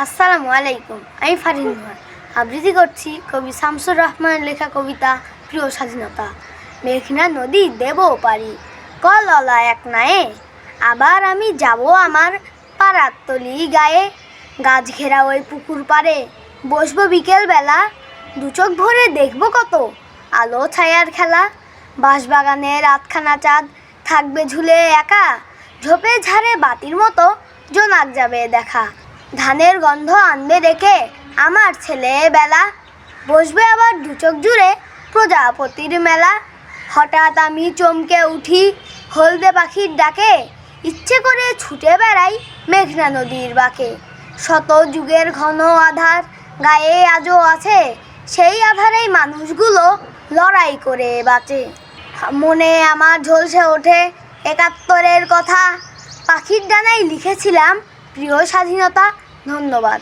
আসসালামু আলাইকুম। আমি ফারিন আবৃত্তি করছি কবি শামসুর রহমানের লেখা কবিতা প্রিয় স্বাধীনতা। মেঘনা নদী দেব পারি কললা এক নায়ে, আবার আমি যাব আমার পাড়ার তলি গায়ে। গাছ ঘেরা ওই পুকুর পাড়ে বসবো বিকেল বেলা, দু চোখ ভরে দেখবো কত আলো ছায়ার খেলা। বাঁশবাগানে রাতখানা চাঁদ থাকবে ঝুলে একা, ঝোপে ঝাড়ে বাতির মতো জোনাক যাবে দেখা। ধানের গন্ধ আনবে রেখে আমার ছেলেবেলা, বসবে আবার দু চোখ জুড়ে প্রজাপতির মেলা। হঠাৎ আমি চমকে উঠি হলদে পাখির ডাকে, ইচ্ছে করে ছুটে বেড়াই মেঘনা নদীর বাঁকে। শত যুগের ঘন আধার গায়ে আজও আছে, সেই আধারেই মানুষগুলো লড়াই করে বাঁচে। মনে আমার ঝলসে ওঠে একাত্তরের কথা, পাখির ডানায় লিখেছিলাম প্রিয় স্বাধীনতা। ধন্যবাদ।